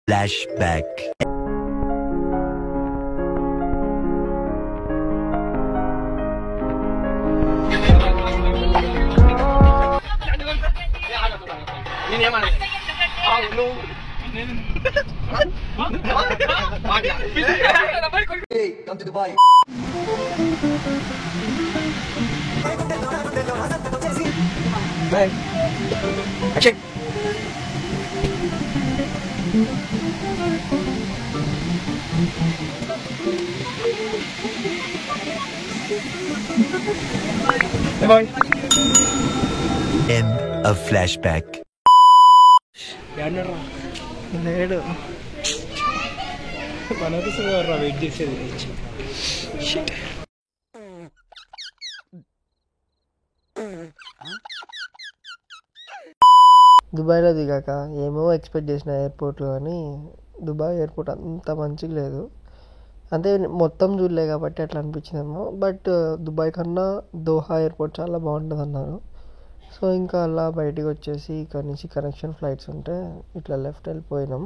Flashback. Hey, come to Dubai. Bye. Action. Bye. End of flashback. లేడు మనకు wait చేసేది. దుబాయ్లో దిగాక ఏమో ఎక్స్పెక్ట్ చేసిన ఎయిర్పోర్ట్లో, కానీ దుబాయ్ ఎయిర్పోర్ట్ అంత మంచిగా లేదు. అంటే మొత్తం చూడలే కాబట్టి అట్లా అనిపించిందేమో. బట్ దుబాయ్ కన్నా దోహా ఎయిర్పోర్ట్ చాలా బాగుంటుంది అన్నారు. సో ఇంకా అలా బయటికి వచ్చేసి ఇక్కడ నుంచి కనెక్షన్ ఫ్లైట్స్ ఉంటే ఇట్లా లెఫ్ట్ వెళ్ళిపోయినాం.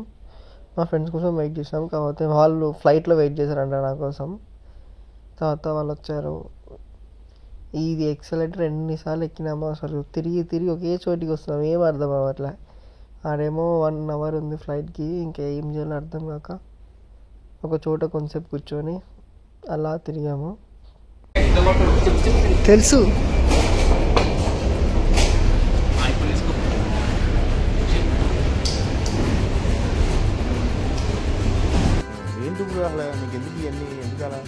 మా ఫ్రెండ్స్ కోసం వెయిట్ చేసినాం, కాకపోతే వాళ్ళు ఫ్లైట్లో వెయిట్ చేశారంట నా కోసం. తర్వాత వాళ్ళు వచ్చారు. ఇది ఎక్సలెంటర్ ఎన్నిసార్లు ఎక్కినామో అసలు తిరిగి తిరిగి ఒకే చోటికి వస్తున్నాం, ఏం అర్థం అవ్వట్లే. ఆడేమో 1 hour ఉంది ఫ్లైట్కి, ఇంకేం చేయాలో అర్థం కాక ఒక చోట కొంచెంసేపు కూర్చొని అలా తిరిగాము. తెలుసు ఏంటి నీకు ఎందుకు ఇవన్నీ ఎందుకలా?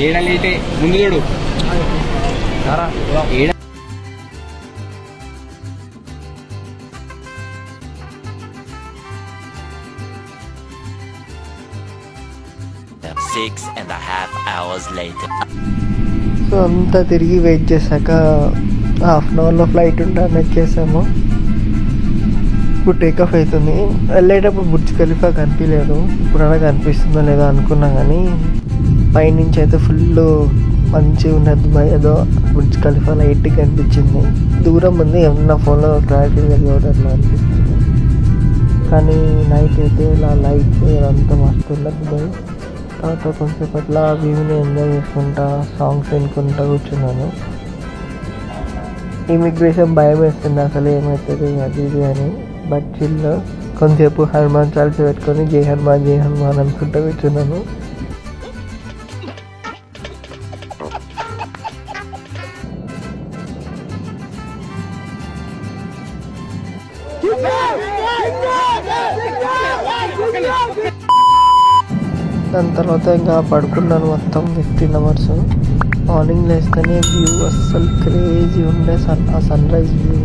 ఏడలేటే ముందు చూడు. ఏడ 6.5 hours later. సో అంతా తిరిగి వెయిట్ చేశాక 1/2 hourలో ఫ్లైట్ ఉంటాను ఎక్కేసాము. ఇప్పుడు టేక్ ఆఫ్ అవుతుంది. వెళ్ళేటప్పుడు బుర్జ్ ఖలీఫా కనిపించలేదు, ఇప్పుడైనా కనిపిస్తుందో లేదో అనుకున్నా, కానీ పైనుంచి అయితే ఫుల్ మంచిగా ఉన్నది. ఏదో బుర్జ్ ఖలీఫా లైట్గా కనిపించింది. దూరం ఉంది, ఏమన్నా ఫోన్లో క్లారిటీ తెలియదు అనిపిస్తుంది. కానీ నైట్ అయితే ఇలా లైట్ ఇదంతా మస్తు ఉన్నది దుబాయ్. తర్వాత కొంచెంసేపు అట్లా వ్యూని ఎంజాయ్ చేసుకుంటా సాంగ్స్ వినుకుంటా కూర్చున్నాను. ఇమిగ్రేషన్ భయం వేస్తుంది అసలు ఏమవుతుంది అది ఇది అని. బట్ చిల్లో కొంచెంసేపు హనుమాన్ చాలీసా పెట్టుకొని జై హనుమాన్ అనుకుంటూ కూర్చున్నాను. దాని తర్వాత ఇంకా పడుకున్నాను మొత్తం 15 hours. మార్నింగ్ లేస్తేనే వ్యూ అస్సలు క్రేజీ ఉండే. ఆ sunrise view.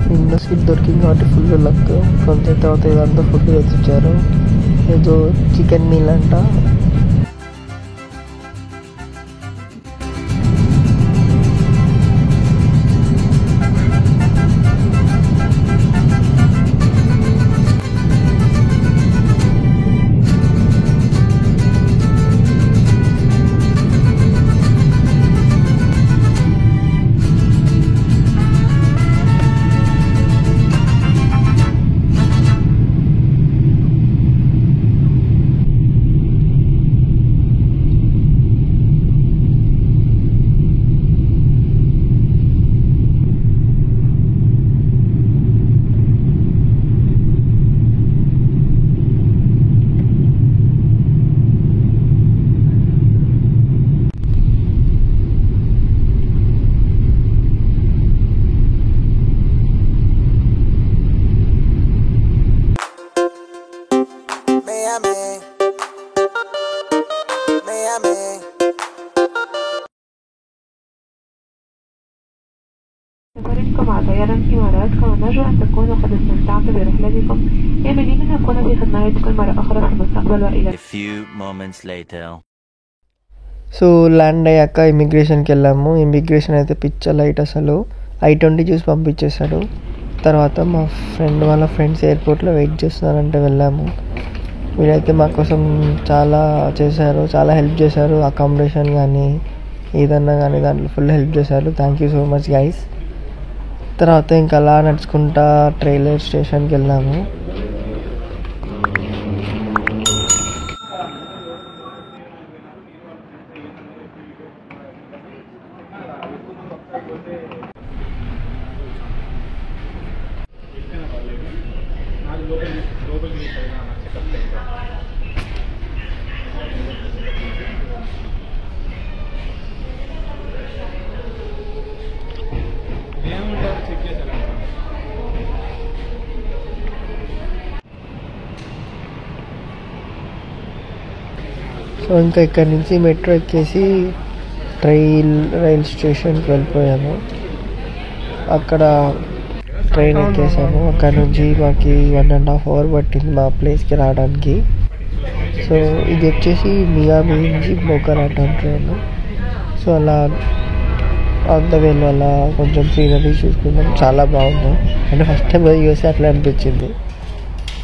Window seat దొరికింది కాబట్టి ఫుల్ లక్. కొంచెం తర్వాత ఇదంతా ఫుడ్ తెచ్చిచ్చారు, ఏదో చికెన్ మీల్ అంట. طيران إمارات ونرجو أن تكونوا قد استمتعتوا برحلتكم آملين أن نكون في خدمتكم مرة أخرى في المستقبل وإلى A few moments later. So land అయ్యాక ఇమిగ్రేషన్కి వెళ్ళాము. ఇమిగ్రేషన్ అయితే పిచ్చ లైట్, అసలు I-20 చూసి పంపించేశాడు. తర్వాత మా ఫ్రెండ్ వాళ్ళ ఫ్రెండ్స్ ఎయిర్పోర్ట్లో వెయిట్ చేస్తున్నారంటే వెళ్ళాము. వీళ్ళైతే మా కోసం చాలా చేశారు, చాలా హెల్ప్ చేశారు. అకామిడేషన్ కానీ ఏదన్నా కానీ దాంట్లో ఫుల్ హెల్ప్ చేశారు. Thank you so much guys. తర్వాత ఇంకా అలా నడుచుకుంటా ట్రైలర్ స్టేషన్కి వెళ్ళాము. సో ఇంకా ఇక్కడి నుంచి మెట్రో ఎక్కేసి రైల్ స్టేషన్కి వెళ్ళిపోయాము. అక్కడ ట్రైన్ ఎక్కేసాము. అక్కడ నుంచి మాకు 1.5 hours పట్టింది మా ప్లేస్కి రావడానికి. సో ఇది వచ్చేసి మియామి నుంచి బోకారాటం ట్రైన్. సో అలా ఆన్ ద వేలో అలా కొంచెం సీనరీ చూసుకున్నాం, చాలా బాగుంది. అంటే ఫస్ట్ టైం యూఎస్ఏ అట్లా అనిపించింది.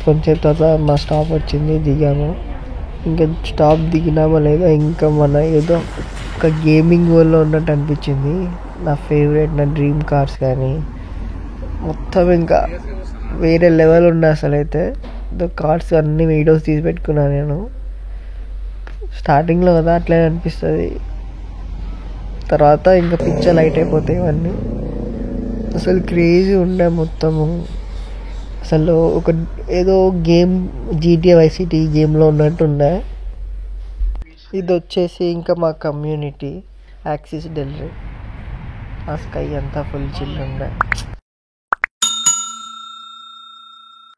కొంచెం తర్వాత మా స్టాప్ వచ్చింది, దిగాము. ఇంకా స్టాప్ దిగినామో లేదో ఇంకా మన ఏదో ఒక గేమింగ్ వరల్డ్లో ఉన్నట్టు అనిపించింది. నా ఫేవరెట్, నా డ్రీమ్ కార్స్ కానీ మొత్తం ఇంకా వేరే లెవెల్ ఉండే. అసలు అయితే కార్స్ అన్ని వీడియోస్ తీసి పెట్టుకున్నాను నేను. స్టార్టింగ్లో కదా అట్లే అనిపిస్తుంది, తర్వాత ఇంకా పిక్చర్ లైట్ అయిపోతాయి ఇవన్నీ. అసలు క్రేజీ ఉండే మొత్తము. అసలు ఒక ఏదో గేమ్ GTA Vice City గేమ్లో ఉన్నట్టు ఉండే. ఇది వచ్చేసి ఇంకా మా కమ్యూనిటీ యాక్సిస్ డెల్రీ. ఆ స్కై అంతా ఫుల్ చిల్ ఉండే.